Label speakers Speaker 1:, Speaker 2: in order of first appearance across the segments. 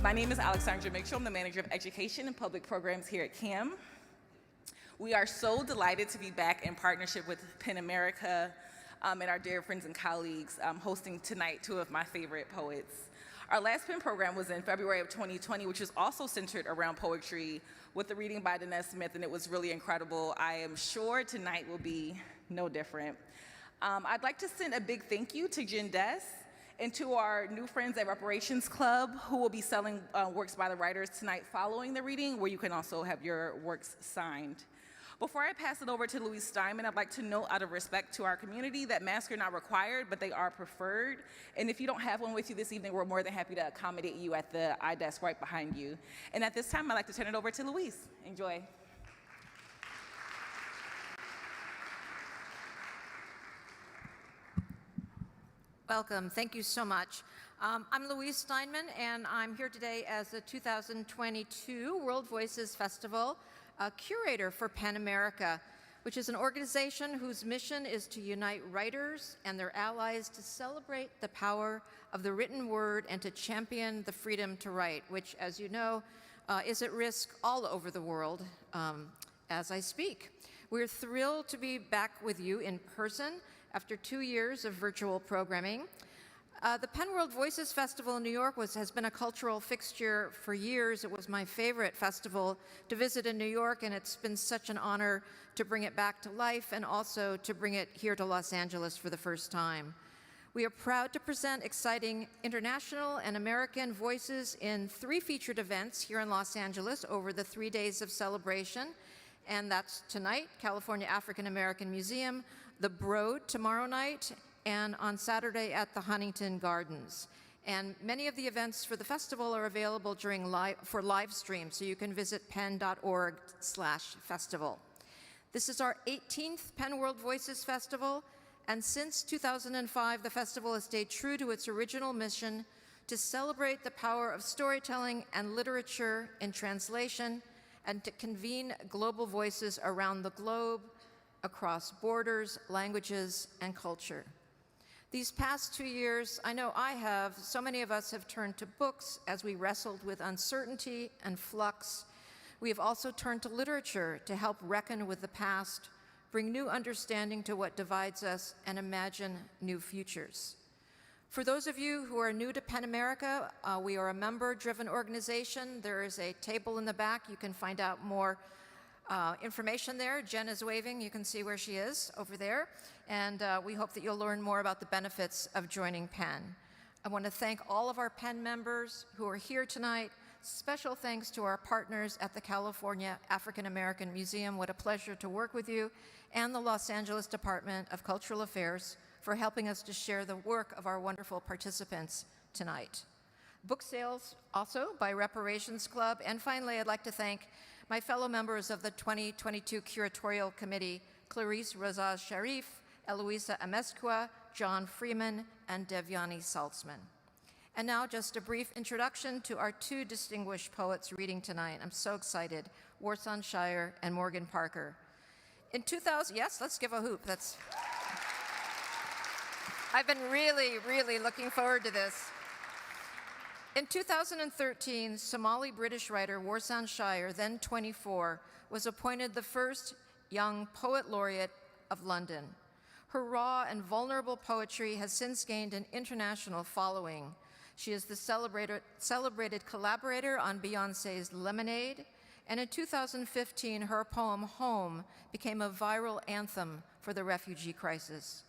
Speaker 1: My name is Alexandra Mitchell. I'm the Manager of Education and Public Programs here at CAM. We are so delighted to be back in partnership with PEN America and our dear friends and colleagues hosting tonight two of my favorite poets. Our last PEN program was in February of 2020, which was also centered around poetry with the reading by Danez Smith, and it was really incredible. I am sure tonight will be no different. I'd like to send a big thank you to Jen Des and to our new friends at Reparations Club, who will be selling works by the writers tonight following the reading, where you can also have your works signed. Before I pass it over to Louise Steinman, I'd like to note, out of respect to our community, that masks are not required, but they are preferred. And if you don't have one with you this evening, we're more than happy to accommodate you at the iDesk right behind you. And at this time, I'd like to turn it over to Louise. Enjoy.
Speaker 2: Welcome. Thank you so much. I'm Louise Steinman, and I'm here today as the 2022 World Voices Festival curator for PEN America, which is an organization whose mission is to unite writers and their allies to celebrate the power of the written word and to champion the freedom to write, which, as you know, is at risk all over the world as I speak. We're thrilled to be back with you in person after 2 years of virtual programming. The PEN World Voices Festival in New York has been a cultural fixture for years. It was my favorite festival to visit in New York, and it's been such an honor to bring it back to life and also to bring it here to Los Angeles for the first time. We are proud to present exciting international and American voices in 3 featured events here in Los Angeles over the 3 days of celebration. And that's tonight, California African American Museum, the Broad tomorrow night, and on Saturday at the Huntington Gardens. And many of the events for the festival are available for live stream, so you can visit pen.org/festival. This is our 18th PEN World Voices Festival, and since 2005, the festival has stayed true to its original mission to celebrate the power of storytelling and literature in translation, and to convene global voices around the globe, across borders, languages, and culture. These past 2 years, I know I have, so many of us have turned to books as we wrestled with uncertainty and flux. We have also turned to literature to help reckon with the past, bring new understanding to what divides us, and imagine new futures. For those of you who are new to PEN America, we are a member-driven organization. There is a table in the back. You can find out more information there. Jen is waving. You can see where she is over there. And we hope that you'll learn more about the benefits of joining PEN. I want to thank all of our PEN members who are here tonight. Special thanks to our partners at the California African American Museum. What a pleasure to work with you. And the Los Angeles Department of Cultural Affairs for helping us to share the work of our wonderful participants tonight. Booksales also by Reparations Club. And finally, I'd like to thank my fellow members of the 2022 Curatorial Committee, Clarice Rosas Sharif, Eloisa Amezcua, John Freeman, and Devyani Saltzman. And now just a brief introduction to our 2 distinguished poets reading tonight. I'm so excited, Warsan Shire and Morgan Parker. In 2000, yes, let's give a hoop. I've been really looking forward to this. In 2013, Somali British writer Warsan Shire, then 24, was appointed the first young poet laureate of London. Her raw and vulnerable poetry has since gained an international following. She is the celebrated collaborator on Beyonce's Lemonade, and in 2015, her poem Home became a viral anthem for the refugee crisis.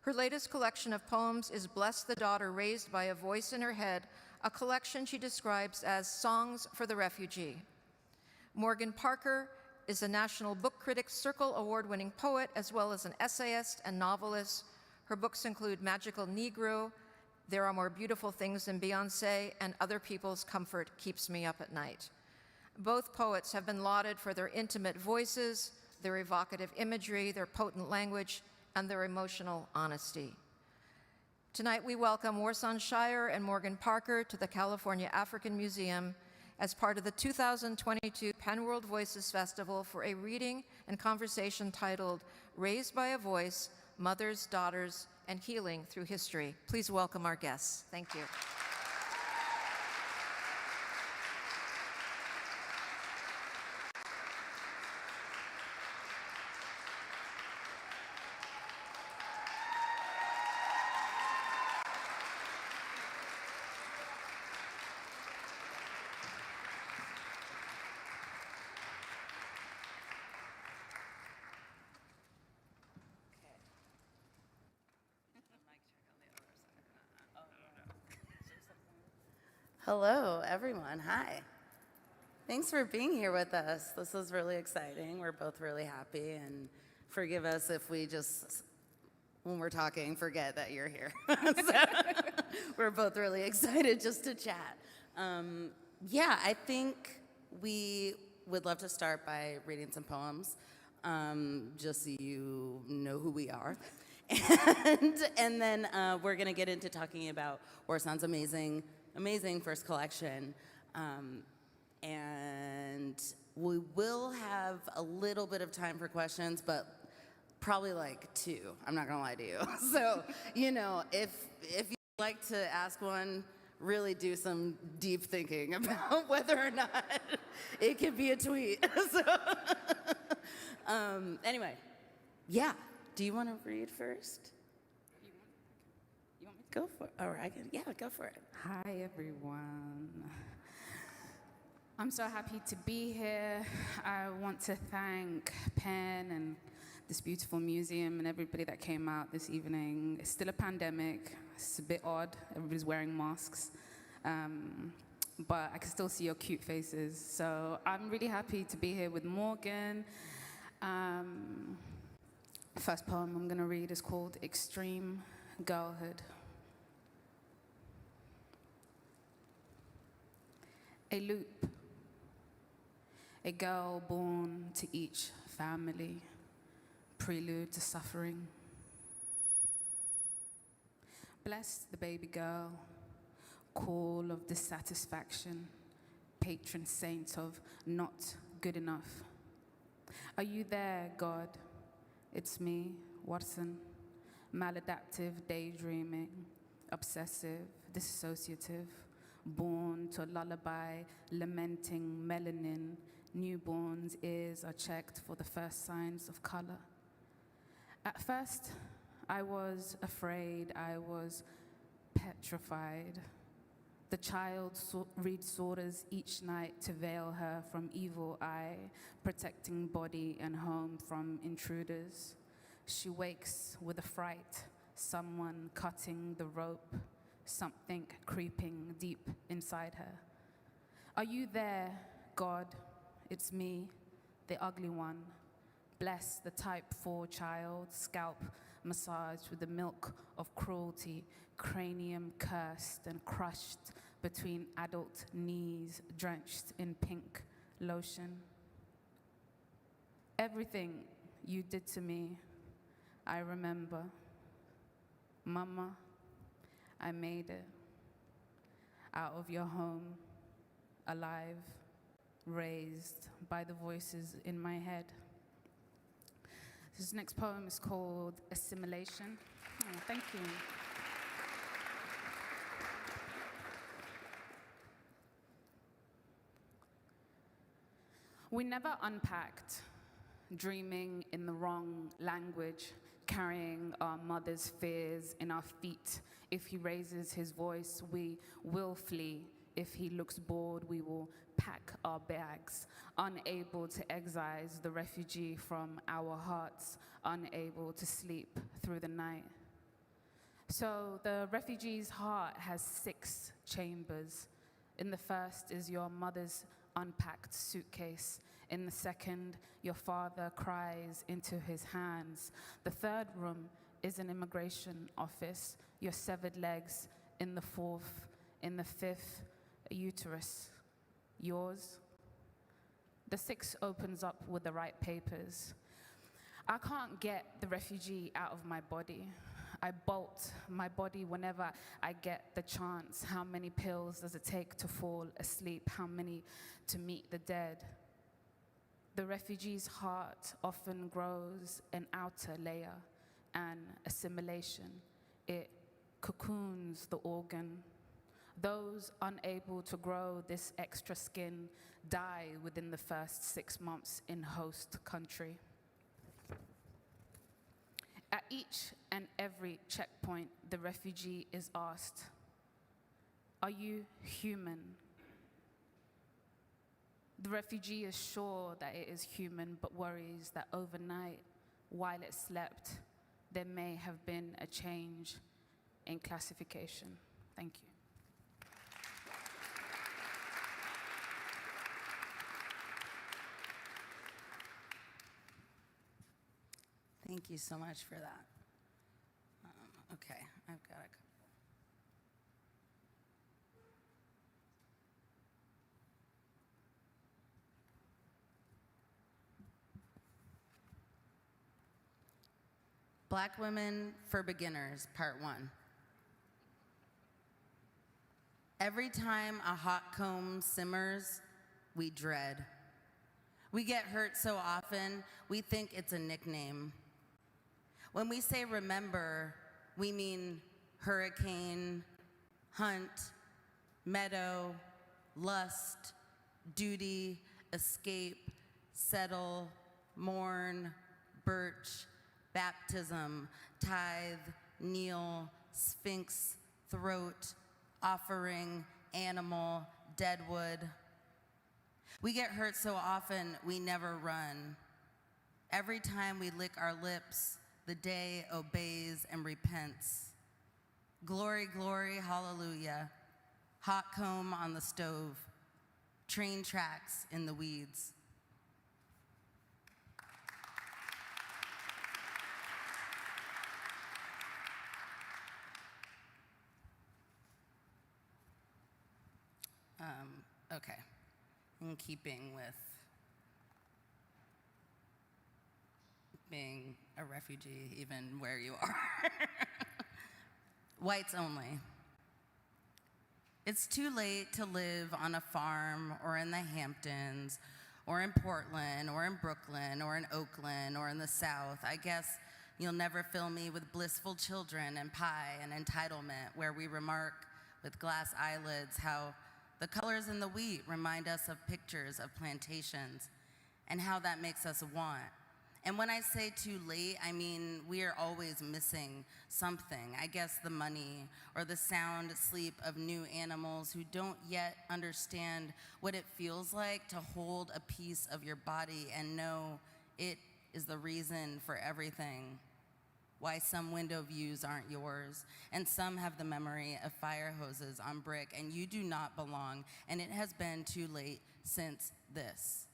Speaker 2: Her latest collection of poems is Bless the Daughter Raised by a Voice in Her Head, a collection she describes as Songs for the Refugee. Morgan Parker is a National Book Critics Circle award-winning poet, as well as an essayist and novelist. Her books include Magical Negro, There Are More Beautiful Things Than Beyonce, and Other People's Comfort Keeps Me Up at Night. Both poets have been lauded for their intimate voices, their evocative imagery, their potent language, and their emotional honesty. Tonight we welcome Warsan Shire and Morgan Parker to the California African Museum as part of the 2022 PEN World Voices Festival for a reading and conversation titled Raised by a Voice, Mothers, Daughters, and Healing Through History. Please welcome our guests. Thank you.
Speaker 3: Hello, everyone. Hi. Thanks for being here with us. This is really exciting. We're both really happy, and forgive us if we just, when we're talking, forget that you're here. So, we're both really excited just to chat. Yeah, I think we would love to start by reading some poems, just so you know who we are. And then we're going to get into talking about Warsan's amazing first collection. And we will have a little bit of time for questions, but probably like 2. I'm not going to lie to you. So, you know, if you'd like to ask one, really do some deep thinking about whether or not it could be a tweet. So, anyway, yeah. Do you want to read first? You want me to? Go for it. Or I can, yeah, go for it.
Speaker 4: Hi, everyone. I'm so happy to be here. I want to thank Penn and this beautiful museum and everybody that came out this evening. It's still a pandemic. It's a bit odd. Everybody's wearing masks. But I can still see your cute faces. So I'm really happy to be here with Morgan. First poem I'm going to read is called Extreme Girlhood. A loop, a girl born to each family, prelude to suffering. Bless the baby girl, call of dissatisfaction, patron saint of not good enough. Are you there, God? It's me, Warsan, maladaptive daydreaming, obsessive, dissociative, born to a lullaby, lamenting melanin. Newborns' ears are checked for the first signs of color. At first, I was afraid, I was petrified. The child reads orders each night to veil her from evil eye, protecting body and home from intruders. She wakes with a fright, someone cutting the rope, something creeping deep inside her. Are you there, God? It's me, the ugly one. Bless the type 4 child, scalp massaged with the milk of cruelty, cranium cursed and crushed between adult knees, drenched in pink lotion. Everything you did to me, I remember. Mama, I made it out of your home, alive, raised by the voices in my head. This next poem is called Assimilation. Oh, thank you. We never unpacked, dreaming in the wrong language, carrying our mother's fears in our feet. If he raises his voice, we will flee. If he looks bored, we will pack our bags, unable to excise the refugee from our hearts, unable to sleep through the night. So the refugee's heart has 6 chambers. In the first is your mother's unpacked suitcase. In the second, your father cries into his hands. The third room is an immigration office, your severed legs. In the fourth, in the fifth, a uterus. Yours? The 6th opens up with the right papers. I can't get the refugee out of my body. I bolt my body whenever I get the chance. How many pills does it take to fall asleep? How many to meet the dead? The refugee's heart often grows an outer layer, an assimilation. It cocoons the organ. Those unable to grow this extra skin die within the first 6 months in host country. At each and every checkpoint, the refugee is asked, "Are you human?" The refugee is sure that it is human, but worries that overnight, while it slept, there may have been a change in classification. Thank you.
Speaker 3: Thank you so much for that. Okay, I've got a couple. Black Women for Beginners, Part 1. Every time a hot comb simmers, we dread. We get hurt so often, we think it's a nickname. When we say remember, we mean hurricane, hunt, meadow, lust, duty, escape, settle, mourn, birch, baptism, tithe, kneel, sphinx, throat, offering, animal, deadwood. We get hurt so often, we never run. Every time we lick our lips, the day obeys and repents. Glory, glory, hallelujah. Hot comb on the stove. Train tracks in the weeds. Okay, in keeping with being a refugee, even where you are. Whites only. It's too late to live on a farm or in the Hamptons or in Portland or in Brooklyn or in Oakland or in the South. I guess you'll never fill me with blissful children and pie and entitlement, where we remark with glass eyelids how the colors in the wheat remind us of pictures of plantations and how that makes us want. And when I say too late, I mean we are always missing something. I guess the money or the sound sleep of new animals who don't yet understand what it feels like to hold a piece of your body and know it is the reason for everything. Why some window views aren't yours, and some have the memory of fire hoses on brick, and you do not belong, and it has been too late since this.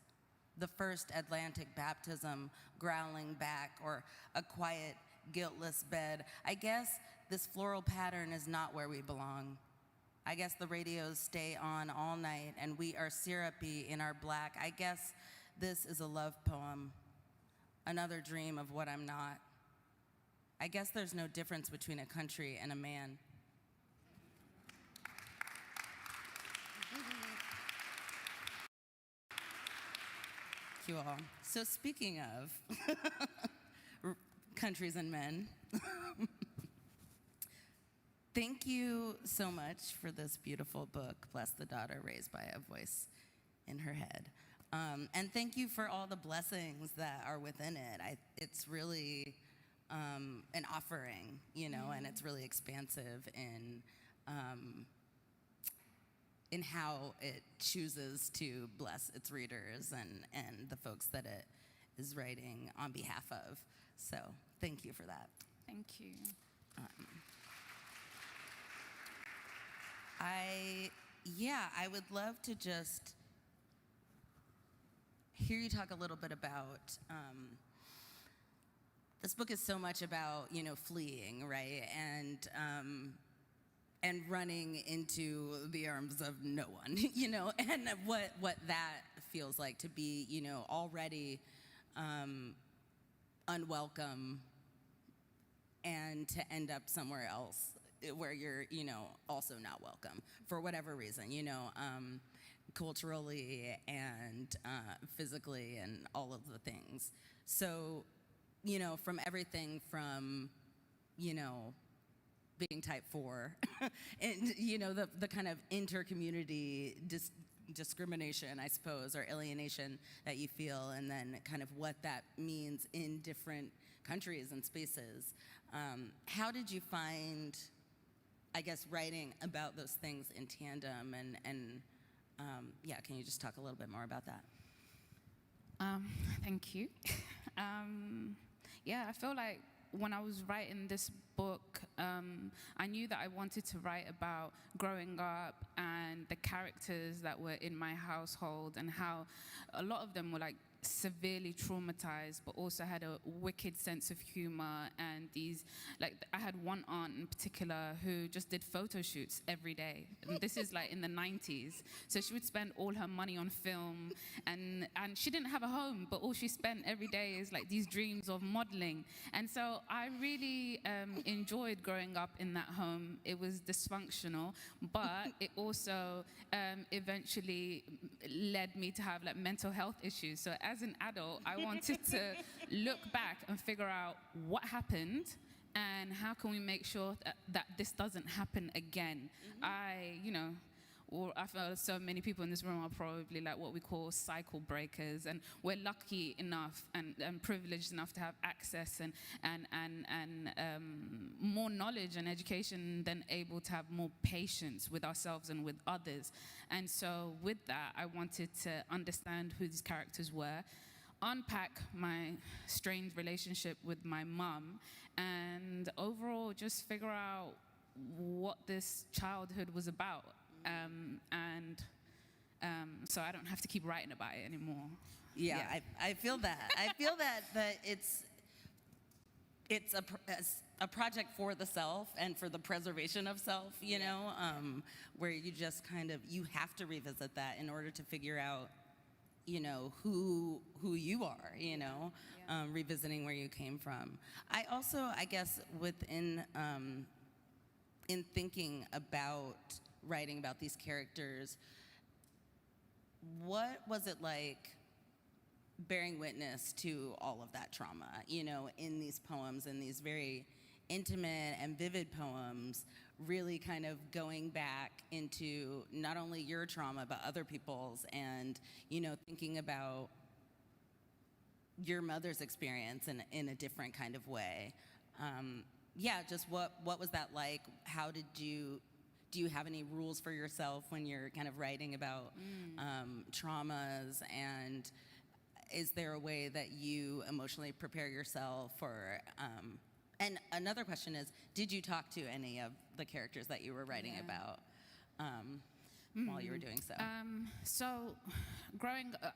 Speaker 3: The first Atlantic baptism growling back, or a quiet, guiltless bed. I guess this floral pattern is not where we belong. I guess the radios stay on all night, and we are syrupy in our black. I guess this is a love poem, another dream of what I'm not. I guess there's no difference between a country and a man. Thank you all. So speaking of countries and men, thank you so much for this beautiful book, Bless the Daughter Raised by a Voice in Her Head. And thank you for all the blessings that are within it. It's really an offering, you know, and it's really expansive in how it chooses to bless its readers and the folks that it is writing on behalf of. So thank you for that.
Speaker 4: Thank you.
Speaker 3: I would love to just hear you talk a little bit about, this book is so much about, you know, fleeing, right? And running into the arms of no one, you know, and what that feels like to be, you know, already unwelcome and to end up somewhere else where you're, you know, also not welcome for whatever reason, you know, culturally and physically and all of the things. So, you know, from everything from, you know, being type 4 and, you know, the kind of inter-community discrimination, I suppose, or alienation that you feel, and then kind of what that means in different countries and spaces. How did you find, I guess, writing about those things in tandem? And can you just talk a little bit more about that?
Speaker 4: Thank you. I feel like when I was writing this book, I knew that I wanted to write about growing up and the characters that were in my household and how a lot of them were like severely traumatized, but also had a wicked sense of humor. And these, like, I had one aunt in particular who just did photo shoots every day. And this is like in the 90s. So she would spend all her money on film, and she didn't have a home, but all she spent every day is like these dreams of modeling. And so I really enjoyed growing up in that home. It was dysfunctional, but it also eventually led me to have like mental health issues. So as an adult, I wanted to look back and figure out what happened and how can we make sure that this doesn't happen again. I feel so many people in this room are probably like what we call cycle breakers, and we're lucky enough and privileged enough to have access and more knowledge and education than able to have more patience with ourselves and with others. And so with that, I wanted to understand who these characters were, unpack my strained relationship with my mum, and overall just figure out what this childhood was about. So I don't have to keep writing about it anymore.
Speaker 3: Yeah. I feel that. I feel that it's a project for the self and for the preservation of self, you know, where you just kind of, you have to revisit that in order to figure out, you know, who you are, you know, revisiting where you came from. I also, I guess, within, in thinking about writing about these characters, what was it like bearing witness to all of that trauma, you know, in these poems, in these very intimate and vivid poems, really kind of going back into not only your trauma, but other people's, and, you know, thinking about your mother's experience in a different kind of way. Just what was that like? How did do you have any rules for yourself when you're kind of writing about traumas, and is there a way that you emotionally prepare yourself for, and another question is, did you talk to any of the characters that you were writing about while you were doing so?
Speaker 4: So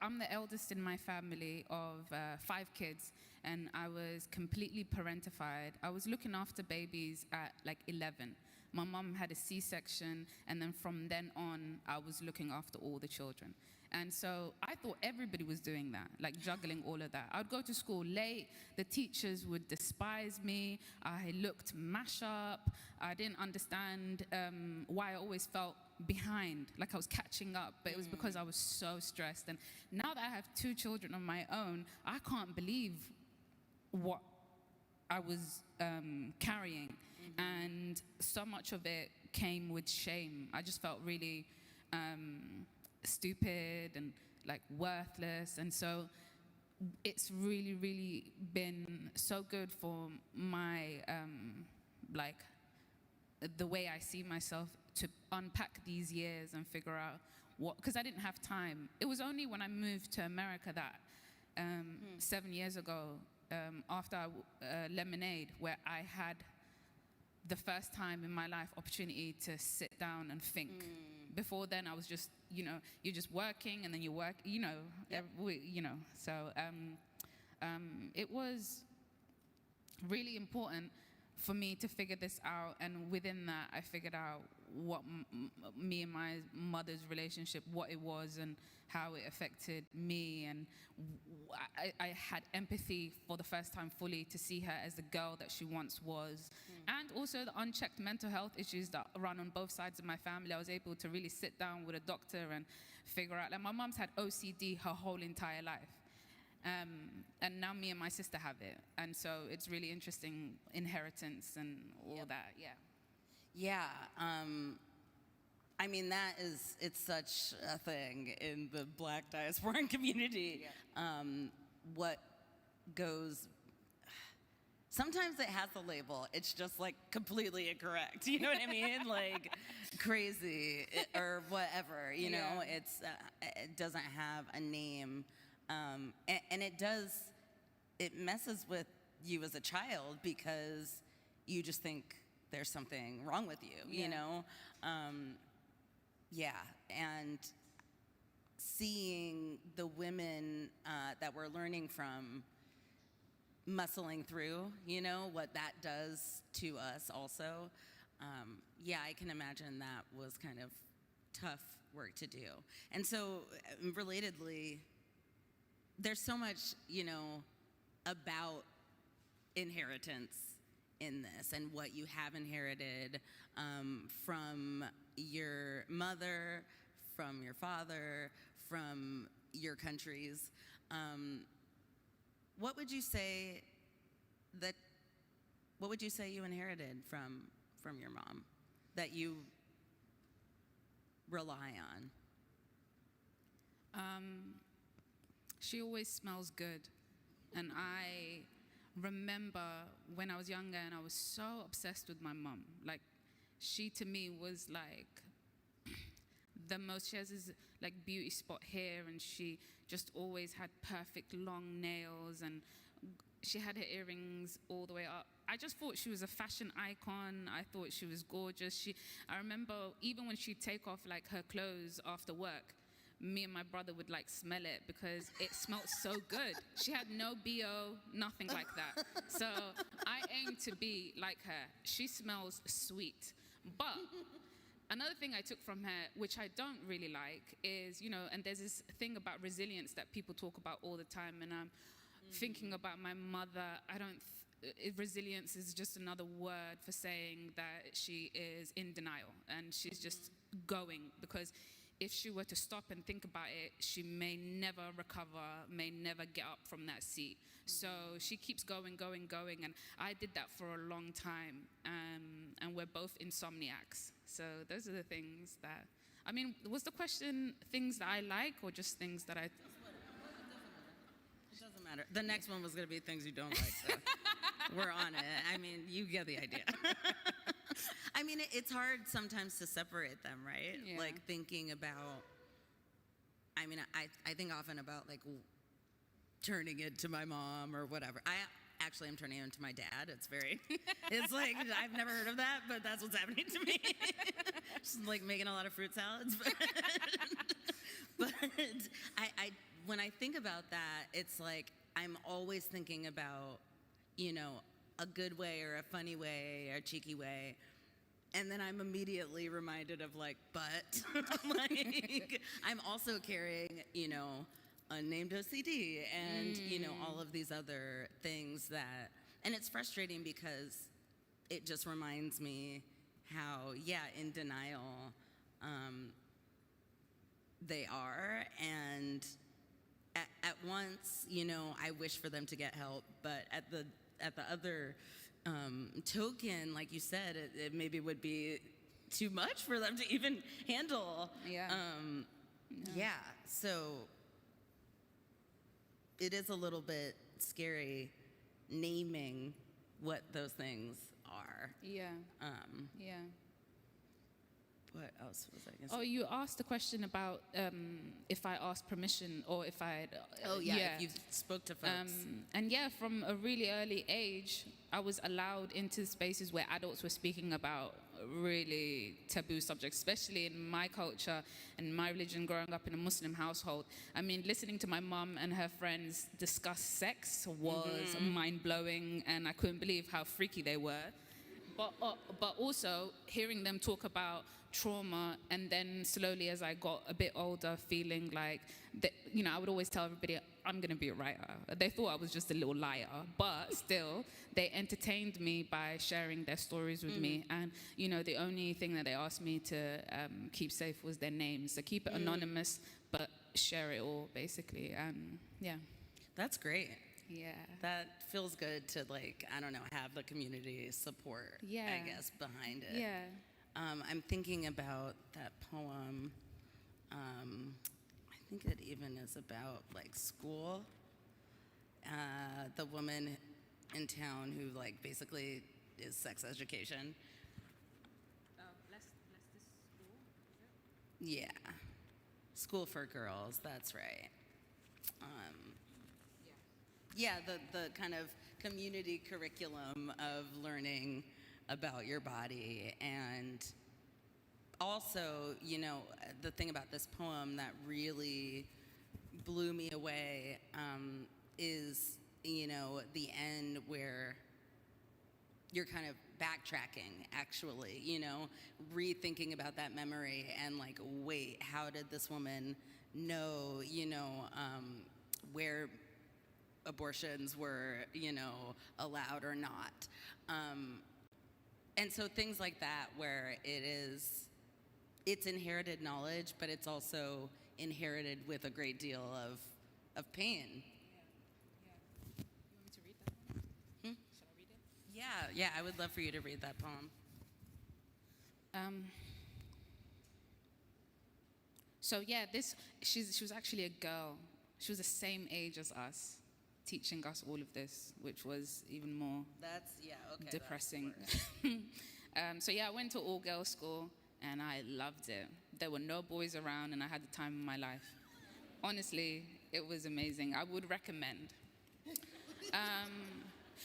Speaker 4: I'm the eldest in my family of 5 kids, and I was completely parentified. I was looking after babies at like 11. My mom had a C-section, and then from then on, I was looking after all the children. And so I thought everybody was doing that, like juggling all of that. I'd go to school late, the teachers would despise me, I looked mash up, I didn't understand why I always felt behind, like I was catching up, but it was because I was so stressed. And now that I have 2 children of my own, I can't believe what I was carrying. And so much of it came with shame. I just felt really stupid and like worthless. And so it's really, really been so good for my, like, the way I see myself to unpack these years and figure out what, because I didn't have time. It was only when I moved to America that 7 years ago, after Lemonade, where I had the first time in my life opportunity to sit down and think. Before then, I was just, you know, you're just working and then you work, you know, So it was really important for me to figure this out, and within that, I figured out what me and my mother's relationship, what it was, and how it affected me, and I had empathy for the first time fully to see her as the girl that she once was, and also the unchecked mental health issues that run on both sides of my family. I was able to really sit down with a doctor and figure out, like, my mom's had OCD her whole entire life. And now me and my sister have it. And so it's really interesting, inheritance and all that,
Speaker 3: Yeah, I mean, it's such a thing in the Black diasporan community. What goes, sometimes it has the label, it's just like completely incorrect, you know what I mean? Like crazy or whatever, you know, it doesn't have a name. And it messes with you as a child because you just think there's something wrong with you, you know? And seeing the women that we're learning from muscling through, you know, what that does to us also. Yeah, I can imagine that was kind of tough work to do. And so, relatedly, there's so much, you know, about inheritance in this and what you have inherited from your mother, from your father, from your countries. What would you say you inherited from your mom that you rely on?
Speaker 4: She always smells good. And I remember when I was younger and I was so obsessed with my mom. Like, she to me was like the most, she has this like beauty spot here, and she just always had perfect long nails, and she had her earrings all the way up. I just thought she was a fashion icon. I thought she was gorgeous. I remember even when she'd take off like her clothes after work, me and my brother would like smell it because it smelled so good. She had no BO, nothing like that. So I aim to be like her. She smells sweet. But another thing I took from her, which I don't really like, is, you know, and there's this thing about resilience that people talk about all the time, and I'm thinking about my mother. Resilience is just another word for saying that she is in denial, and she's just going, because if she were to stop and think about it, she may never recover, may never get up from that seat. So she keeps going, and I did that for a long time, and we're both insomniacs. So those are the things that, I mean, was the question things that I like or just things that I...
Speaker 3: It doesn't matter. The next one was going to be things you don't like, so we're on it. I mean, you get the idea. I mean, it's hard sometimes to separate them, right?
Speaker 4: Yeah.
Speaker 3: Like thinking about, I mean, I think often about like turning it to my mom or whatever. I actually am turning it into my dad. It's like, I've never heard of that, but that's what's happening to me. Just like making a lot of fruit salads. But when I think about that, it's like I'm always thinking about, you know, a good way or a funny way or a cheeky way. And then I'm immediately reminded of like, but like, I'm also carrying, you know, unnamed OCD and, you know, all of these other things that, and it's frustrating because it just reminds me how, yeah, in denial they are. And at once, you know, I wish for them to get help, but at the other token, like you said, it maybe would be too much for them to even handle.
Speaker 4: Yeah.
Speaker 3: Yeah, so it is a little bit scary naming what those things are.
Speaker 4: Yeah. Yeah.
Speaker 3: What else was I going to say?
Speaker 4: Oh, you asked a question about if I asked permission or if I...
Speaker 3: If you spoke to folks.
Speaker 4: And yeah, from a really early age, I was allowed into spaces where adults were speaking about really taboo subjects, especially in my culture and my religion, growing up in a Muslim household. I mean, listening to my mum and her friends discuss sex was mind-blowing, and I couldn't believe how freaky they were. But also hearing them talk about trauma, and then slowly as I got a bit older, feeling like, you know, I would always tell everybody, I'm going to be a writer. They thought I was just a little liar, but still, they entertained me by sharing their stories with me. And, you know, the only thing that they asked me to keep safe was their names. So keep it anonymous, but share it all, basically. And, yeah.
Speaker 3: That's great.
Speaker 4: Yeah.
Speaker 3: That feels good to, like, I don't know, have the community support, I guess, behind it.
Speaker 4: Yeah.
Speaker 3: I'm thinking about that poem. I think it even is about, like, school. The woman in town who, like, basically is sex education.
Speaker 4: Bless this school,
Speaker 3: Yeah. School for girls, that's right. Yeah, the kind of community curriculum of learning about your body and also, you know, the thing about this poem that really blew me away is, you know, the end where you're kind of backtracking, actually, you know, rethinking about that memory and like, wait, how did this woman know, you know, where abortions were, you know, allowed or not. And so things like that where it's inherited knowledge, but it's also inherited with a great deal of pain.
Speaker 4: You want me to read that one? Should I read it?
Speaker 3: Yeah, I would love for you to read that poem.
Speaker 4: So yeah, she was actually a girl. She was the same age as us, teaching us all of this, which was even more depressing. So yeah, I went to all-girls school, and I loved it. There were no boys around, and I had the time of my life. Honestly, it was amazing. I would recommend.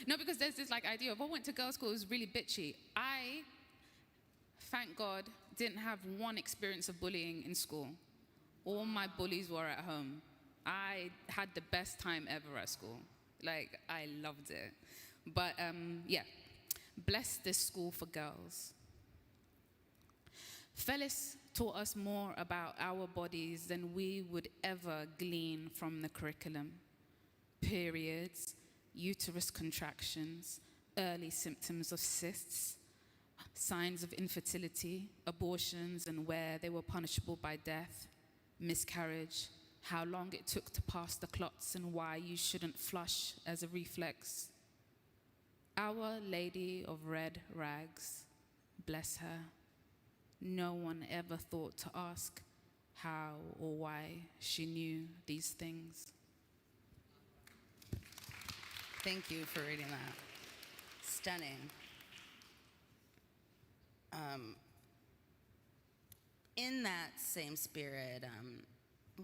Speaker 4: No, because there's this like idea of, I went to girls' school, it was really bitchy. I, thank God, didn't have one experience of bullying in school. All my bullies were at home. I had the best time ever at school. Like, I loved it. But yeah, bless this school for girls. Phyllis taught us more about our bodies than we would ever glean from the curriculum. Periods, uterus contractions, early symptoms of cysts, signs of infertility, abortions and where they were punishable by death, miscarriage, how long it took to pass the clots and why you shouldn't flush as a reflex. Our Lady of Red Rags, bless her, no one ever thought to ask how or why she knew these things.
Speaker 3: Thank you for reading that. Stunning. In that same spirit,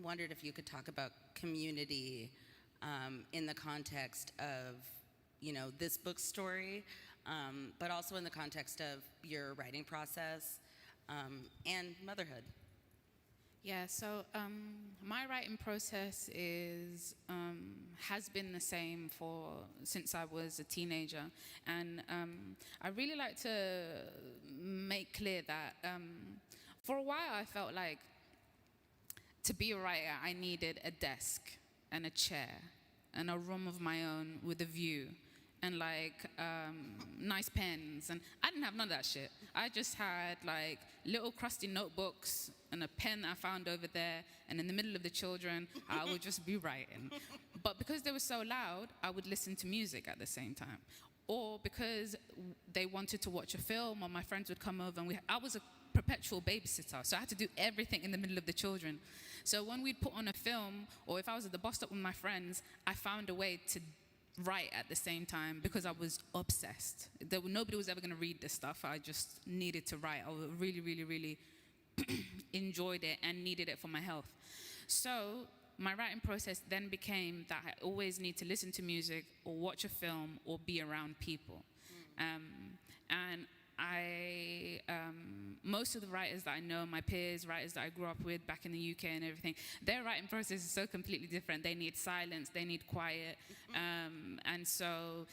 Speaker 3: wondered if you could talk about community in the context of, you know, this book story, but also in the context of your writing process and motherhood.
Speaker 4: Yeah, so my writing process has been the same since I was a teenager, and I really like to make clear that for a while I felt like to be a writer I needed a desk and a chair and a room of my own with a view and like nice pens, and I didn't have none of that shit. I just had like little crusty notebooks and a pen I found over there, and in the middle of the children, I would just be writing. But because they were so loud, I would listen to music at the same time. Or because they wanted to watch a film, or my friends would come over, and I was a perpetual babysitter, so I had to do everything in the middle of the children. So when we'd put on a film, or if I was at the bus stop with my friends, I found a way to write at the same time because I was obsessed. Nobody was ever going to read this stuff. I just needed to write. I really, really, really enjoyed it and needed it for my health. So my writing process then became that I always need to listen to music or watch a film or be around people. And most of the writers that I know, my peers, writers that I grew up with back in the UK and everything, their writing process is so completely different. They need silence, they need quiet. And so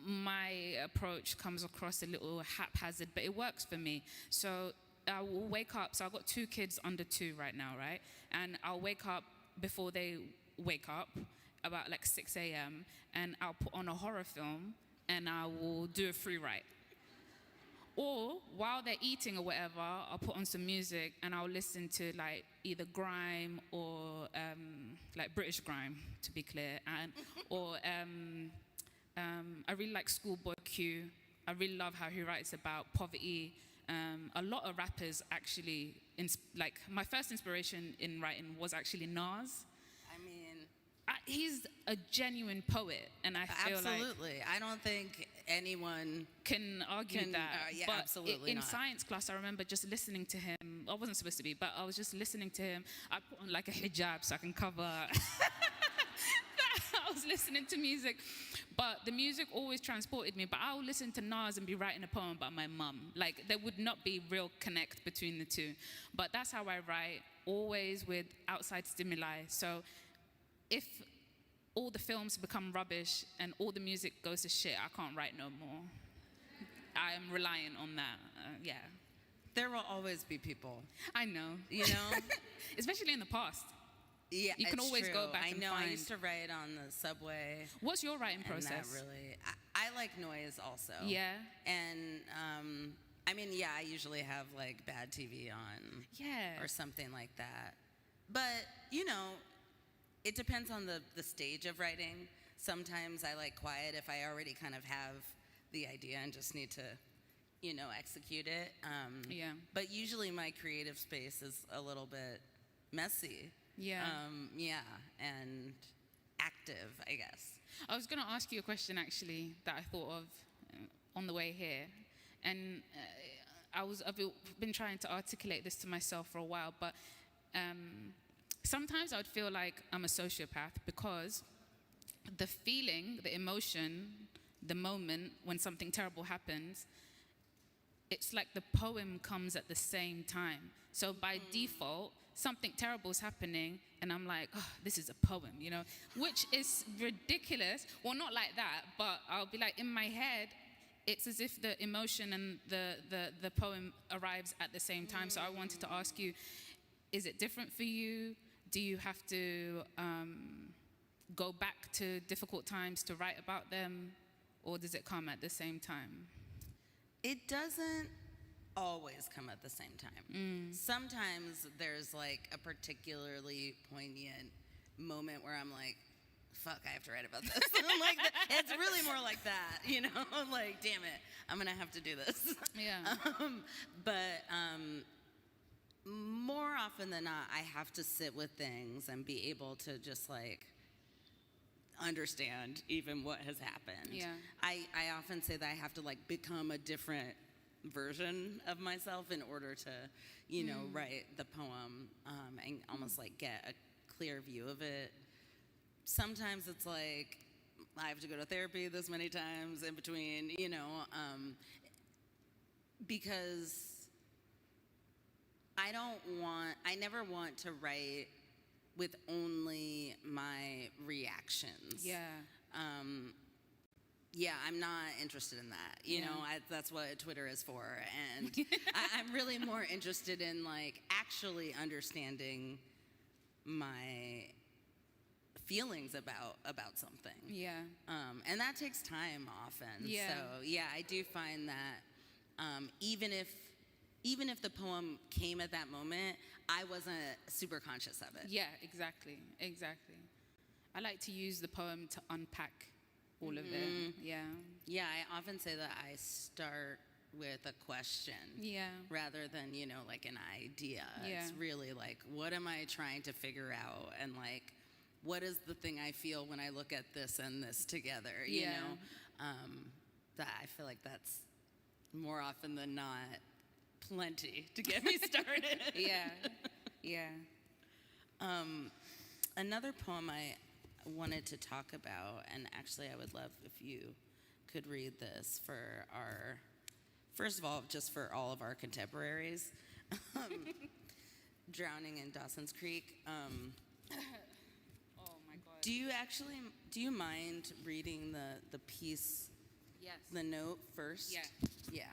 Speaker 4: my approach comes across a little haphazard, but it works for me. So I will wake up, so I've got 2 kids under 2 right now, right? And I'll wake up before they wake up, about like 6 a.m., and I'll put on a horror film, and I will do a free write. Or while they're eating or whatever, I'll put on some music and I'll listen to like either grime or like British grime, to be clear, or I really like Schoolboy Q. I really love how he writes about poverty. A lot of rappers actually, like my first inspiration in writing was actually Nas. He's a genuine poet, and I feel
Speaker 3: Absolutely. I don't think anyone
Speaker 4: can argue that.
Speaker 3: Yeah,
Speaker 4: but
Speaker 3: absolutely
Speaker 4: in
Speaker 3: not.
Speaker 4: science class, I remember just listening to him. I wasn't supposed to be, but I was just listening to him. I put on like a hijab so I can cover. I I was listening to music. But the music always transported me. But I'll listen to Nas and be writing a poem about my mum. Like, there would not be real connect between the two. But that's how I write, always with outside stimuli. So if all the films become rubbish and all the music goes to shit, I can't write no more. I am reliant on that, yeah.
Speaker 3: There will always be people.
Speaker 4: I know.
Speaker 3: You know?
Speaker 4: Especially in the past.
Speaker 3: Yeah,
Speaker 4: You can
Speaker 3: it's
Speaker 4: always
Speaker 3: true.
Speaker 4: go back and
Speaker 3: I know.
Speaker 4: find.
Speaker 3: I used to write on the subway.
Speaker 4: What's your writing process?
Speaker 3: And that really, I like noise also.
Speaker 4: Yeah.
Speaker 3: And I mean, yeah, I usually have like bad TV on.
Speaker 4: Yeah.
Speaker 3: Or something like that. But you know, it depends on the stage of writing. Sometimes I like quiet if I already kind of have the idea and just need to, you know, execute it.
Speaker 4: Yeah.
Speaker 3: But usually my creative space is a little bit messy.
Speaker 4: Yeah.
Speaker 3: Yeah, and active, I guess.
Speaker 4: I was going to ask you a question, actually, that I thought of on the way here. And I've been trying to articulate this to myself for a while, but sometimes I would feel like I'm a sociopath because the feeling, the emotion, the moment when something terrible happens, it's like the poem comes at the same time. So by default, something terrible is happening, and I'm like, oh, this is a poem, you know, which is ridiculous. Well, not like that, but I'll be like, in my head, it's as if the emotion and the poem arrives at the same time. So I wanted to ask you, is it different for you? Do you have to go back to difficult times to write about them, or does it come at the same time?
Speaker 3: It doesn't always come at the same time. Sometimes there's like a particularly poignant moment where I'm like, fuck, I have to write about this. Like, it's really more like that, you know? Like, damn it, I'm gonna have to do this.
Speaker 4: Yeah.
Speaker 3: But more often than not, I have to sit with things and be able to just like understand even what has happened.
Speaker 4: Yeah.
Speaker 3: I often say that I have to like become a different version of myself in order to, you know, write the poem and almost like get a clear view of it. Sometimes it's like I have to go to therapy this many times in between, you know, because I never want to write with only my reactions.
Speaker 4: Yeah.
Speaker 3: Yeah, I'm not interested in that. You know, that's what Twitter is for. And I'm really more interested in like actually understanding my feelings about something.
Speaker 4: Yeah.
Speaker 3: And that takes time often.
Speaker 4: Yeah.
Speaker 3: So yeah, I do find that even if the poem came at that moment, I wasn't super conscious of it.
Speaker 4: Yeah, exactly. I like to use the poem to unpack all of it. Yeah.
Speaker 3: Yeah, I often say that I start with a question.
Speaker 4: Yeah.
Speaker 3: Rather than, you know, like an idea.
Speaker 4: Yeah.
Speaker 3: It's really like, what am I trying to figure out? And like, what is the thing I feel when I look at this and this together, you know? That I feel like that's more often than not plenty to get me started.
Speaker 4: Yeah.
Speaker 3: Another poem I wanted to talk about, and actually I would love if you could read this for our, first of all, just for all of our contemporaries. Drowning in Dawson's Creek.
Speaker 4: Oh my God.
Speaker 3: Do you mind reading the piece,
Speaker 4: Yes.
Speaker 3: the note first?
Speaker 4: Yeah.
Speaker 3: Yeah.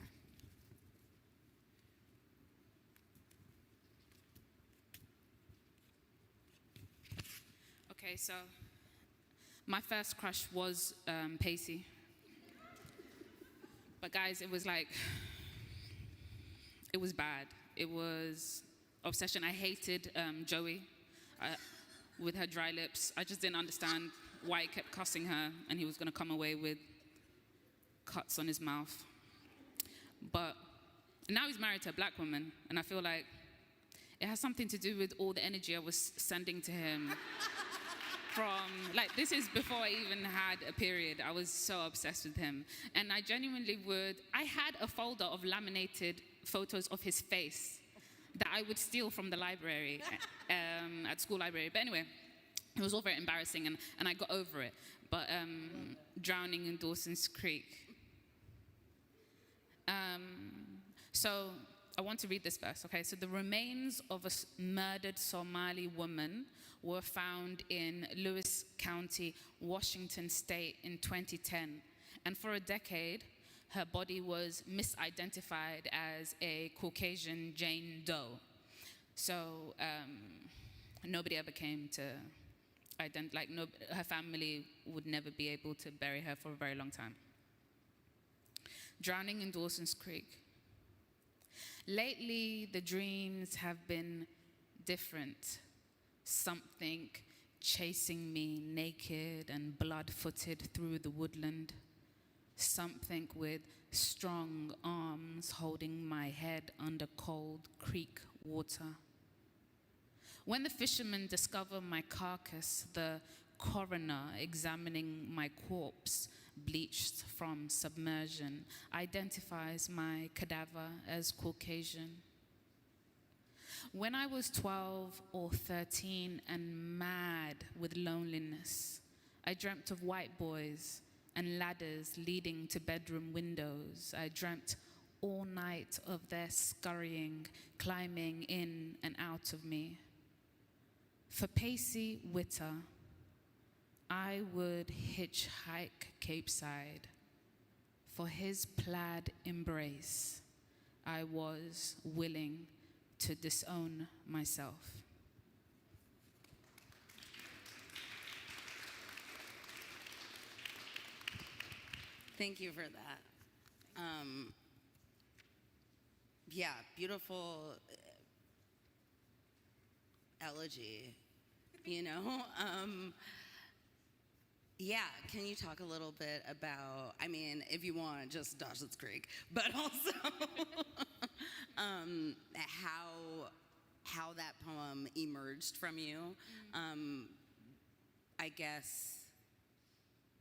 Speaker 4: Okay, so my first crush was Pacey. But guys, it was like, it was bad. It was obsession. I hated Joey with her dry lips. I just didn't understand why he kept cussing her and he was gonna come away with cuts on his mouth. But now he's married to a black woman, and I feel like it has something to do with all the energy I was sending to him. This is before I even had a period. I was so obsessed with him. And I genuinely I had a folder of laminated photos of his face that I would steal from the library, at school library. But anyway, It was all very embarrassing, and I got over it. But drowning in Dawson's Creek. So I want to read this verse, okay? So the remains of a murdered Somali woman were found in Lewis County, Washington State in 2010. And for a decade, her body was misidentified as a Caucasian Jane Doe. So nobody ever came to her family would never be able to bury her for a very long time. Drowning in Dawson's Creek. Lately, the dreams have been different. Something chasing me naked and blood-footed through the woodland. Something with strong arms holding my head under cold creek water. When the fishermen discover my carcass, the coroner examining my corpse, bleached from submersion, identifies my cadaver as Caucasian. When I was 12 or 13 and mad with loneliness, I dreamt of white boys and ladders leading to bedroom windows. I dreamt all night of their scurrying, climbing in and out of me. For Pacey Witter, I would hitchhike Capeside. For his plaid embrace, I was willing to disown myself.
Speaker 3: Thank you for that. Yeah, beautiful elegy, you know? Yeah, can you talk a little bit about, I mean, if you want, just Dawson's Creek, but also how that poem emerged from you. I guess,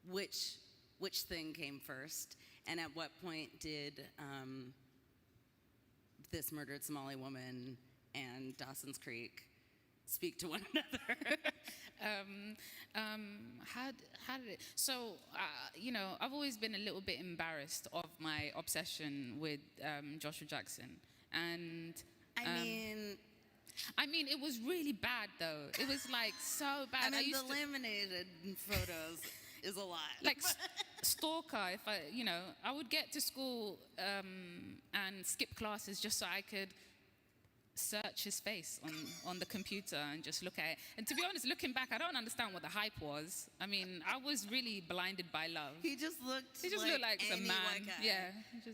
Speaker 3: which thing came first, and at what point did this murdered Somali woman and Dawson's Creek speak to one another?
Speaker 4: How did it? So, you know, I've always been a little bit embarrassed of my obsession with Joshua Jackson, and I mean, it was really bad though. It was like so bad.
Speaker 3: I mean, the laminated photos is a lot.
Speaker 4: Like stalker. If I would get to school and skip classes just so I could search his face on the computer and just look at it. And to be honest, looking back, I don't understand what the hype was. I mean, I was really blinded by love.
Speaker 3: He just looked
Speaker 4: like a man.
Speaker 3: White guy.
Speaker 4: Yeah.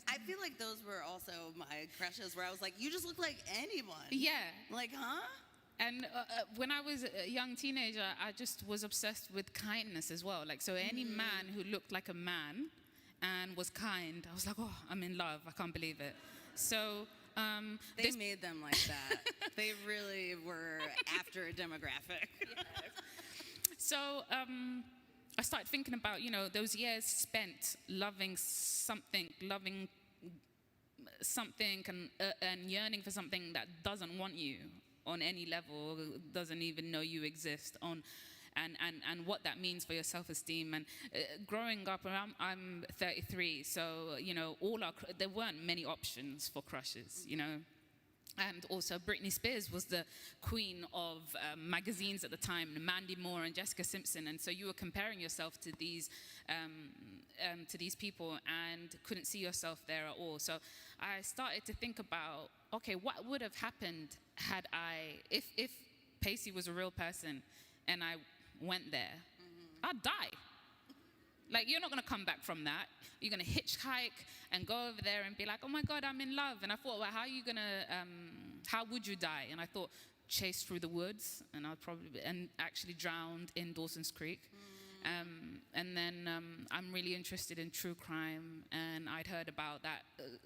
Speaker 3: I feel like those were also my crushes, where I was like, you just look like anyone.
Speaker 4: Yeah.
Speaker 3: Like, huh?
Speaker 4: And when I was a young teenager, I just was obsessed with kindness as well. Like, so any man who looked like a man and was kind, I was like, oh, I'm in love. I can't believe it. So
Speaker 3: they made them like that. They really were after a demographic.
Speaker 4: Yes. So I started thinking about, those years spent loving something and yearning for something that doesn't want you on any level, doesn't even know you exist, and what that means for your self-esteem. And growing up, I'm 33, so there weren't many options for crushes, And also Britney Spears was the queen of magazines at the time, Mandy Moore and Jessica Simpson, and so you were comparing yourself to these people and couldn't see yourself there at all. So I started to think about, okay, what would have happened had if Pacey was a real person and I went there? I'd die. Like, you're not going to come back from that. You're going to hitchhike and go over there and be like, oh my God, I'm in love. And I thought, well, how would you die? And I thought, chased through the woods, and actually drowned in Dawson's Creek. And then I'm really interested in true crime, and I'd heard about that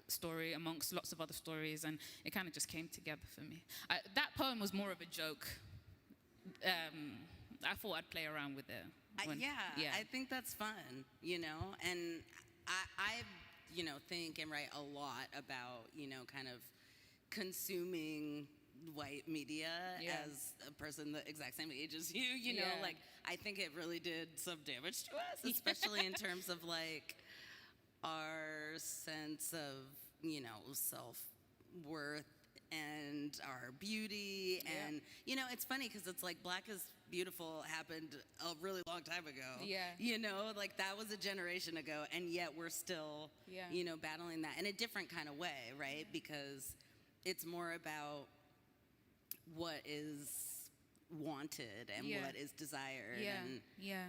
Speaker 4: story amongst lots of other stories, and it kind of just came together for me. That poem was more of a joke. I thought I'd play around with it.
Speaker 3: I think that's fun, and I think and write a lot about, kind of consuming white media
Speaker 4: Yeah.
Speaker 3: as a person the exact same age as you, you know,
Speaker 4: Yeah.
Speaker 3: like, I think it really did some damage to us, especially in terms of, like, our sense of, you know, self-worth and our beauty.
Speaker 4: Yeah.
Speaker 3: And, you know, it's funny because it's like Black is Beautiful happened a really long time ago.
Speaker 4: Yeah.
Speaker 3: You know, like that was a generation ago, and yet we're still,
Speaker 4: Yeah.
Speaker 3: you know, battling that in a different kind of way, right? Because it's more about what is wanted and
Speaker 4: Yeah.
Speaker 3: what is desired.
Speaker 4: Yeah,
Speaker 3: And
Speaker 4: yeah,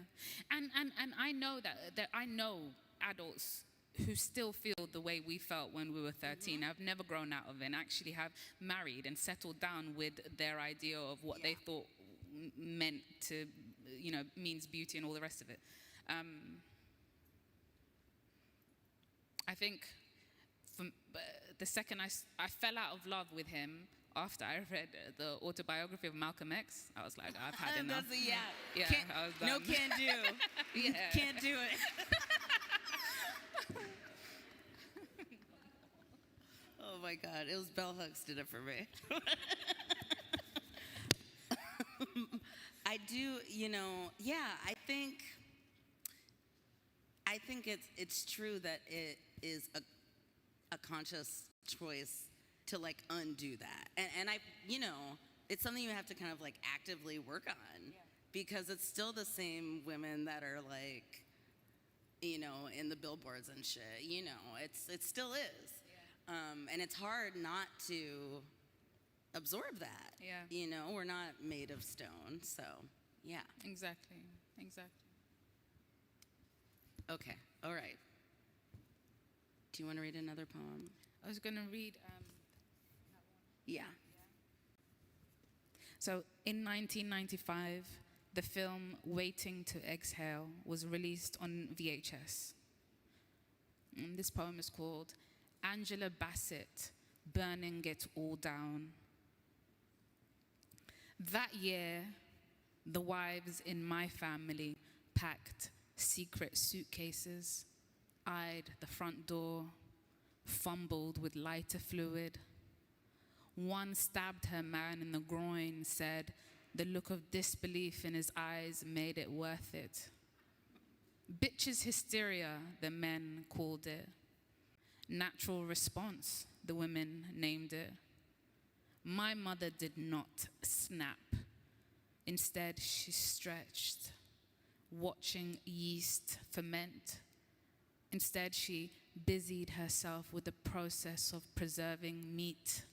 Speaker 4: and I know that I know adults who still feel the way we felt when we were 13. I've never grown out of it, and actually have married and settled down with their idea of what they thought meant to, you know, means beauty and all the rest of it. I think from the second I fell out of love with him after I read the autobiography of Malcolm X, I was like, I've had enough. Yeah, I was done.
Speaker 3: no can do. You
Speaker 4: Yeah.
Speaker 3: can't do it. Oh my God, it was Bell Hooks did it for me. I do, you know, yeah, I think it's true that it is a conscious choice to like undo that. And I, you know, it's something you have to kind of like actively work on because it's still the same women that are like, you know, in the billboards and shit, you know, it still is. And it's hard not to absorb that.
Speaker 4: Yeah.
Speaker 3: You know, we're not made of stone, so yeah.
Speaker 4: Exactly.
Speaker 3: Okay, all right. Do you want to read another poem?
Speaker 4: I was gonna read.
Speaker 3: Yeah.
Speaker 4: So in 1995, the film Waiting to Exhale was released on VHS. And this poem is called Angela Bassett, Burning It All Down. That year, the wives in my family packed secret suitcases, eyed the front door, fumbled with lighter fluid. One stabbed her man in the groin, said the look of disbelief in his eyes made it worth it. Bitches hysteria, the men called it. Natural response, the women named it. My mother did not snap. Instead, she stretched, watching yeast ferment. Instead, she busied herself with the process of preserving meat.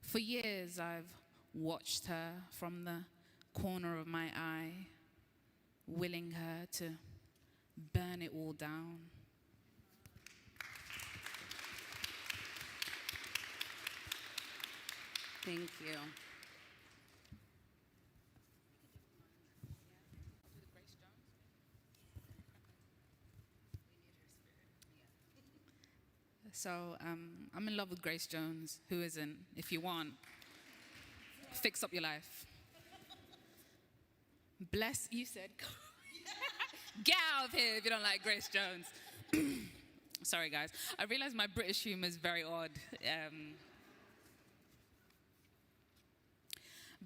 Speaker 4: For years, I've watched her from the corner of my eye, willing her to burn it all down.
Speaker 3: Thank you.
Speaker 4: So I'm in love with Grace Jones. Who isn't? If you want, fix up your life. Bless, you said, get out of here if you don't like Grace Jones. Sorry, guys. I realize my British humor is very odd.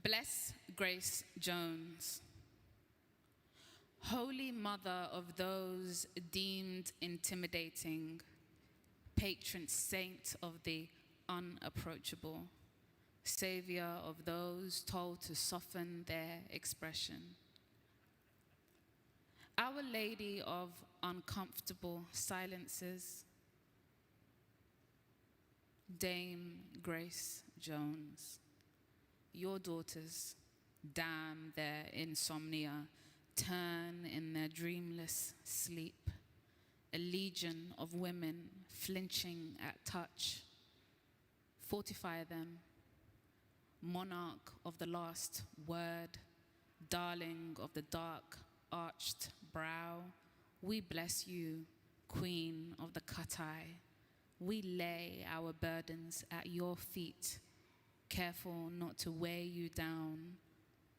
Speaker 4: Bless Grace Jones. Holy Mother of those deemed intimidating, patron saint of the unapproachable, savior of those told to soften their expression. Our Lady of Uncomfortable Silences, Dame Grace Jones. Your daughters damn their insomnia, turn in their dreamless sleep. A legion of women flinching at touch. Fortify them. Monarch of the last word, darling of the dark arched brow. We bless you, Queen of the cut-eye. We lay our burdens at your feet, careful not to weigh you down.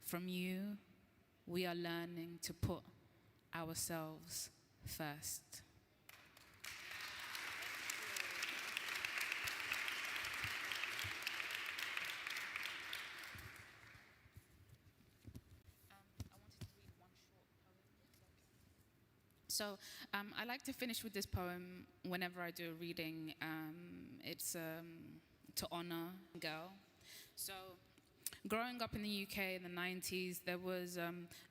Speaker 4: From you, we are learning to put ourselves first. I like to finish with this poem whenever I do a reading. It's to honor a girl. So, growing up in the UK in the 90s, there was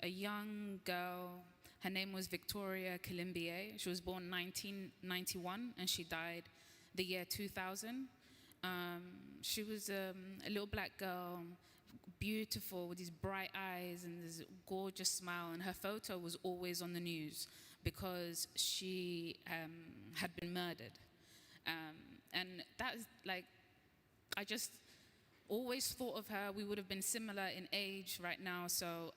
Speaker 4: a young girl. Her name was Victoria Kalimbié. She was born 1991 and she died the year 2000. She was a little black girl, beautiful with these bright eyes and this gorgeous smile, and her photo was always on the news because she had been murdered. And that is like, I just always thought of her. We would have been similar in age right now, so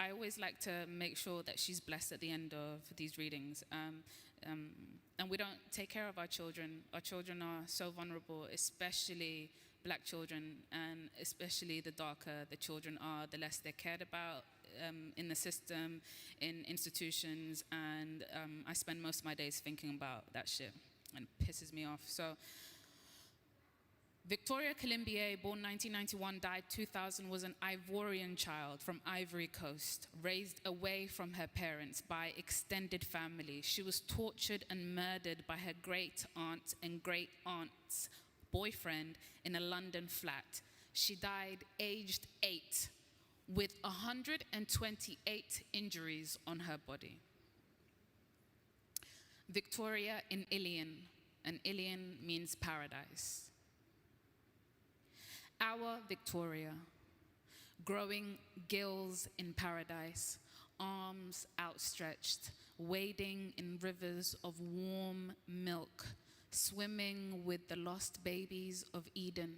Speaker 4: I always like to make sure that she's blessed at the end of these readings. And we don't take care of our children. Our children are so vulnerable, especially black children, and especially the darker the children are, the less they're cared about in the system, in institutions, and I spend most of my days thinking about that shit, and it pisses me off. So, Victoria Kalimbié, born 1991, died 2000, was an Ivorian child from Ivory Coast, raised away from her parents by extended family. She was tortured and murdered by her great-aunt and great-aunt's boyfriend in a London flat. She died aged 8 with 128 injuries on her body. Victoria in Ilian, and Ilian means paradise. Our Victoria, growing gills in paradise, arms outstretched, wading in rivers of warm milk, swimming with the lost babies of Eden,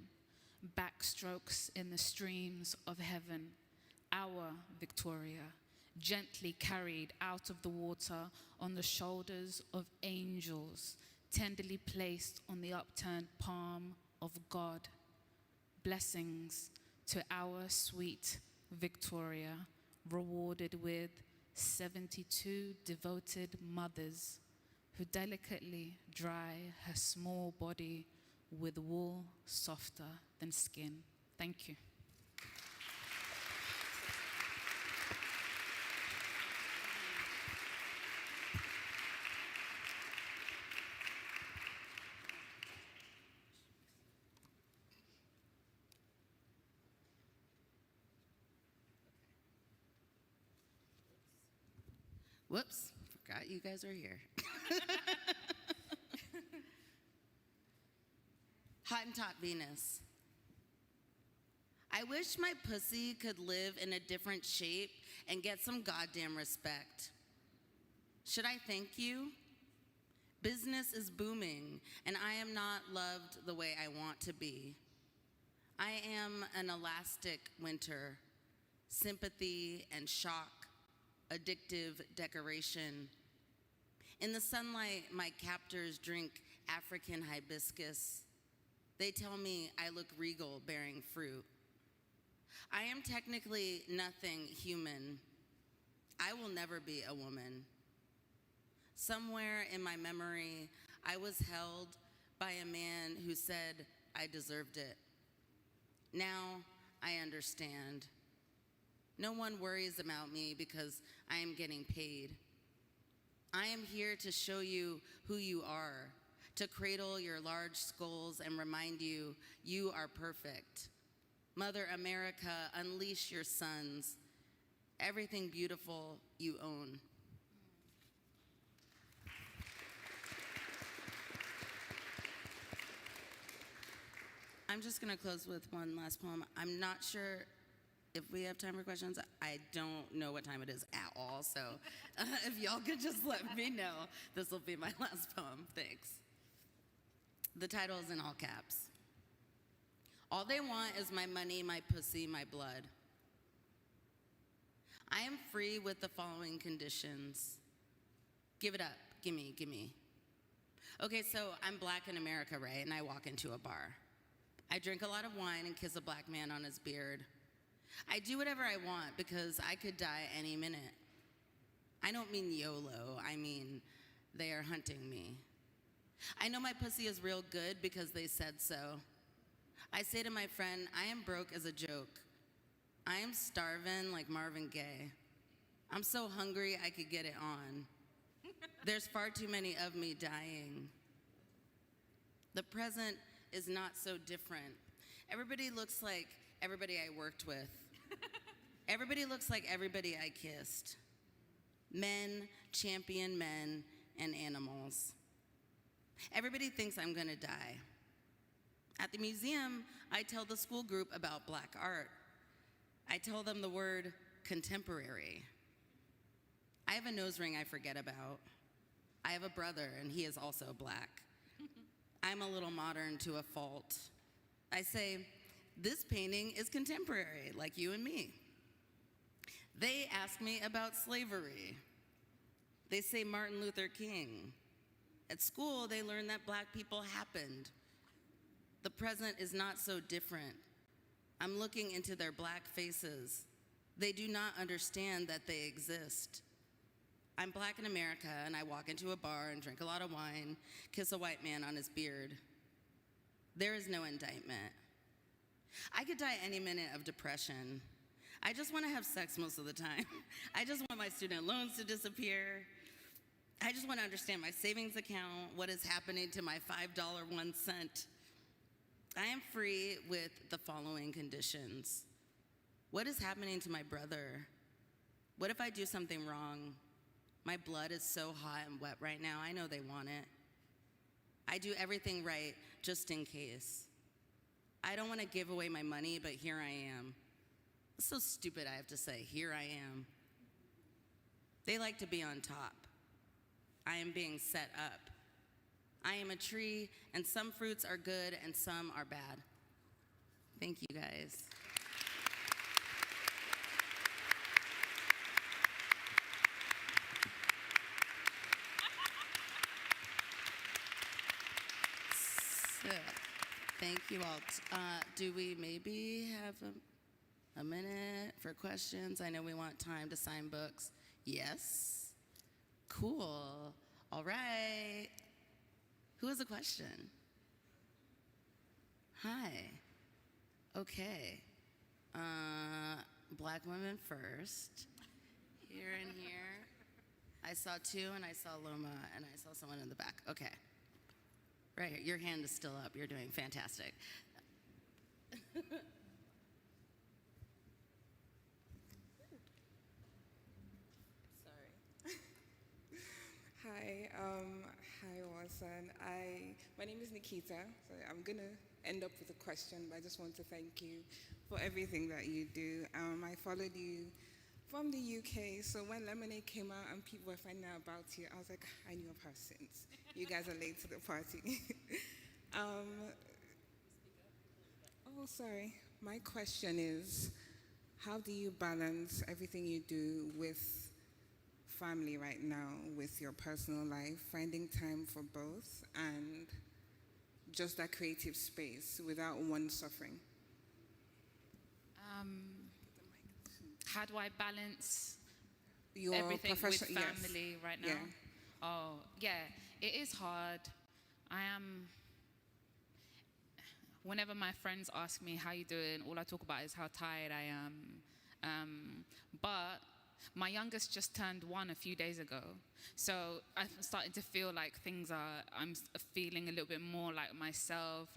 Speaker 4: backstrokes in the streams of heaven. Our Victoria, gently carried out of the water on the shoulders of angels, tenderly placed on the upturned palm of God. Blessings to our sweet Victoria, rewarded with 72 devoted mothers who delicately dry her small body with wool softer than skin. Thank you.
Speaker 3: Whoops, forgot you guys are here. Hottentot Venus. I wish my pussy could live in a different shape and get some goddamn respect. Should I thank you? Business is booming, and I am not loved the way I want to be. I am an elastic winter, sympathy and shock, addictive decoration. In the sunlight, my captors drink African hibiscus. They tell me I look regal bearing fruit. I am technically nothing human. I will never be a woman. Somewhere in my memory, I was held by a man who said I deserved it. Now I understand. No one worries about me because I am getting paid. I am here to show you who you are, to cradle your large skulls and remind you you are perfect. Mother America, unleash your sons. Everything beautiful you own. I'm just gonna close with one last poem. I'm not sure if we have time for questions. I don't know what time it is at all, so if y'all could just let me know, this will be my last poem. Thanks. The title is in all caps. All they want is my money, my pussy, my blood. I am free with the following conditions. Give it up, gimme, gimme. Okay, so I'm black in America, right? And I walk into a bar. I drink a lot of wine and kiss a black man on his beard. I do whatever I want because I could die any minute. I don't mean YOLO, I mean they are hunting me. I know my pussy is real good because they said so. I say to my friend, I am broke as a joke. I am starving like Marvin Gaye. I'm so hungry I could get it on. There's far too many of me dying. The present is not so different. Everybody looks like everybody I worked with. Everybody looks like everybody I kissed. Men, champion men, and animals. Everybody thinks I'm gonna die. At the museum, I tell the school group about Black art. I tell them the word contemporary. I have a nose ring I forget about. I have a brother, and he is also Black. I'm a little modern to a fault. I say, this painting is contemporary, like you and me. They ask me about slavery. They say Martin Luther King. At school, they learn that Black people happened. The present is not so different. I'm looking into their Black faces. They do not understand that they exist. I'm Black in America, and I walk into a bar and drink a lot of wine, kiss a white man on his beard. There is no indictment. I could die any minute of depression. I just want to have sex most of the time. I just want my student loans to disappear. I just want to understand my savings account, what is happening to my $5 1 cent. I am free with the following conditions. What is happening to my brother? What if I do something wrong? My blood is so hot and wet right now, I know they want it. I do everything right, just in case. I don't want to give away my money, but here I am. It's so stupid I have to say, here I am. They like to be on top. I am being set up. I am a tree, and some fruits are good and some are bad. Thank you, guys. So, thank you all. Do we maybe have a minute for questions? I know we want time to sign books. Yes? Cool. All right. Who has a question? Hi. Okay. Black women first. Here and here. I saw two, and I saw Loma, and I saw someone in the back. Okay. Right here. Your hand is still up. You're doing fantastic.
Speaker 5: Hi, hi Warsan. My name is Nikita. So I'm gonna end up with a question, but I just want to thank you for everything that you do. I followed you from the UK, so when Lemonade came out and people were finding out about you, I was like, I knew of her since. You guys are late to the party. Oh, sorry. My question is, how do you balance everything you do with family right now, with your personal life, finding time for both, and just that creative space without one suffering?
Speaker 4: How do I balance
Speaker 5: Your
Speaker 4: everything with
Speaker 5: profession- yes.
Speaker 4: family right now?
Speaker 5: Yeah.
Speaker 4: Oh, yeah, it is hard. Whenever my friends ask me how you doing, all I talk about is how tired I am. But my youngest just turned 1 a few days ago. So I'm starting to feel like I'm feeling a little bit more like myself.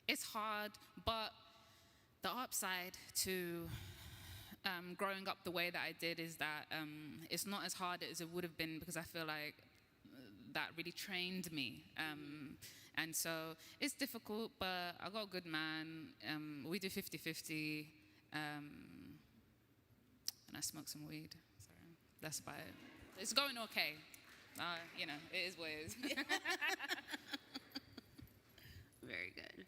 Speaker 4: It's hard, but the upside to growing up the way that I did is that it's not as hard as it would have been, because I feel like that really trained me. And so it's difficult, but I got a good man. We do 50-50. And I smoke some weed. So that's about it. It's going okay. It is what it is.
Speaker 3: Very good.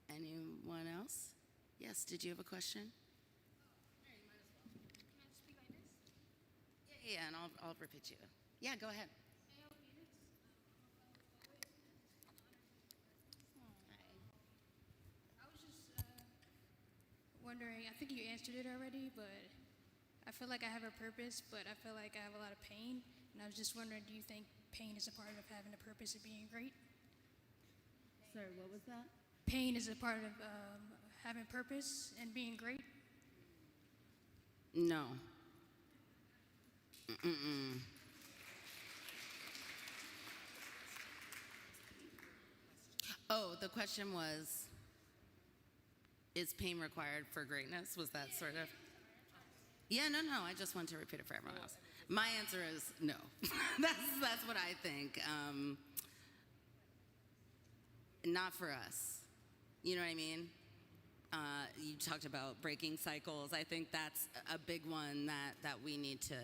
Speaker 3: Anyone else? Yes, did you have a question? Yeah, and I'll repeat you. Yeah, go ahead.
Speaker 6: I was just wondering, I think you answered it already, but I feel like I have a purpose, but I feel like I have a lot of pain. And I was just wondering, do you think pain is a part of having a purpose and being great?
Speaker 3: Sorry, what was that?
Speaker 6: Pain is a part of having purpose and being great?
Speaker 3: No. Oh, the question was, is pain required for greatness? Was that sort of? Yeah, no, I just want to repeat it for everyone else. My answer is no. That's what I think. Not for us. You know what I mean? You talked about breaking cycles. I think that's a big one that we need to,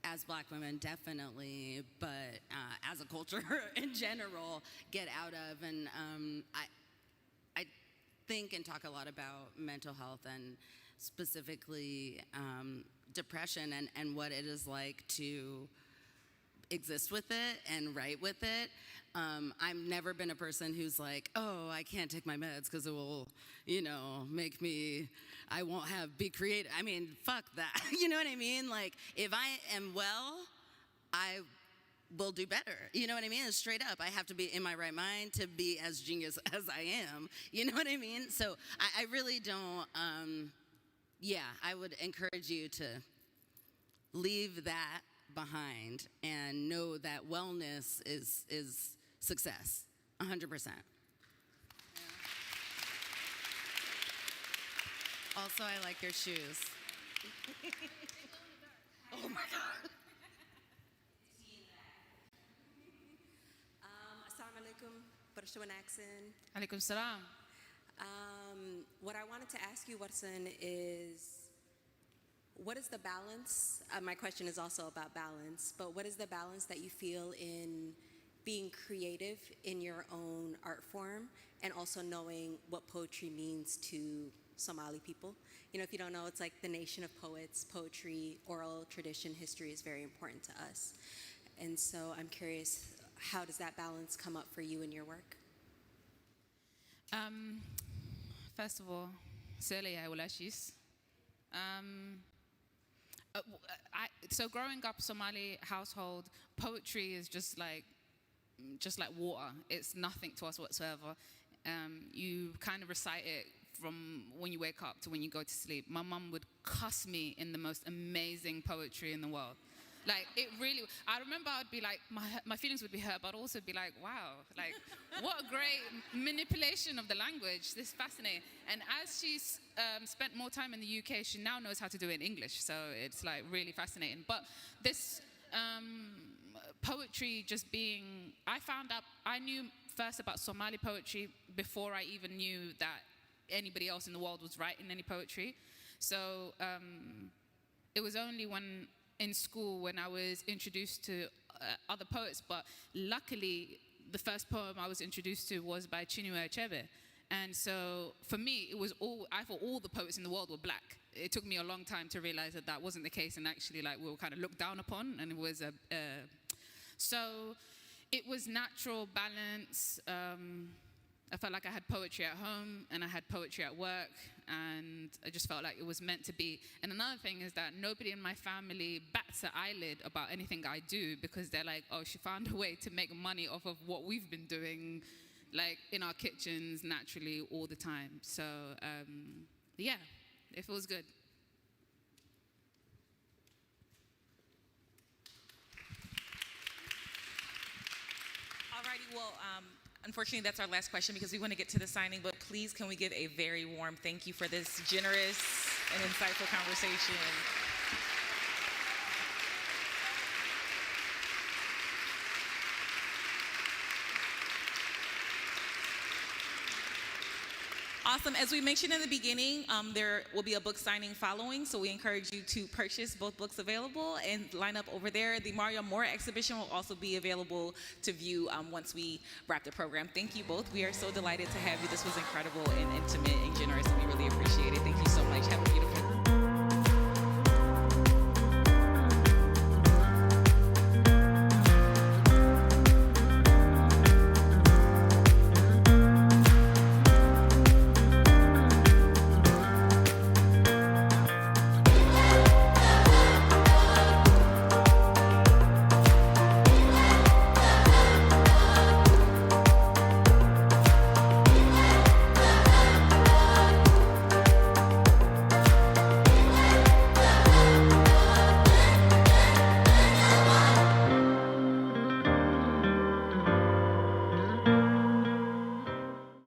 Speaker 3: as Black women, definitely, but as a culture in general, get out of. And I think and talk a lot about mental health and specifically depression and what it is like to exist with it and write with it. I've never been a person who's like, oh, I can't take my meds because it will, make me, I won't be creative. I mean, fuck that. You know what I mean? Like, if I am well, I will do better. You know what I mean? And straight up, I have to be in my right mind to be as genius as I am. You know what I mean? So I really don't, I would encourage you to leave that behind and know that wellness is success, 100%. Also, I like your shoes. Oh my God.
Speaker 7: Assalamu alaikum, Puerto accent.
Speaker 4: Alaikum salam.
Speaker 7: What I wanted to ask you, Warsan, is what is the balance? My question is also about balance, but what is the balance that you feel in being creative in your own art form and also knowing what poetry means to Somali people? If you don't know, it's like the nation of poets, poetry, oral tradition, history is very important to us. And so I'm curious, how does that balance come up for you in your work?
Speaker 4: First of all, so growing up Somali household, poetry is just like water. It's nothing to us whatsoever. You kind of recite it from when you wake up to when you go to sleep. My mum would cuss me in the most amazing poetry in the world. Like, it really, I remember I'd be like, my feelings would be hurt, but I'd also be like, wow, like, what a great manipulation of the language. This is fascinating. And as she's spent more time in the UK, she now knows how to do it in English. So it's like really fascinating. But this poetry just being, I knew first about Somali poetry before I even knew that anybody else in the world was writing any poetry. So it was only in school when I was introduced to other poets, but luckily the first poem I was introduced to was by Chinua Achebe. And so for me, I thought all the poets in the world were black. It took me a long time to realize that wasn't the case, and actually like we were kind of looked down upon, and it was so it was natural balance. I felt like I had poetry at home and I had poetry at work, and I just felt like it was meant to be. And another thing is that nobody in my family bats an eyelid about anything I do, because they're like, oh, she found a way to make money off of what we've been doing, like in our kitchens naturally all the time. So yeah, it feels good.
Speaker 1: Alrighty, well, unfortunately, that's our last question because we want to get to the signing, but please can we give a very warm thank you for this generous and insightful conversation. Awesome. As we mentioned in the beginning, there will be a book signing following, so we encourage you to purchase both books available and line up over there. The Mario Moore exhibition will also be available to view once we wrap the program. Thank you both. We are so delighted to have you. This was incredible and intimate and generous, and we really appreciate it. Thank you so much. Have a beautiful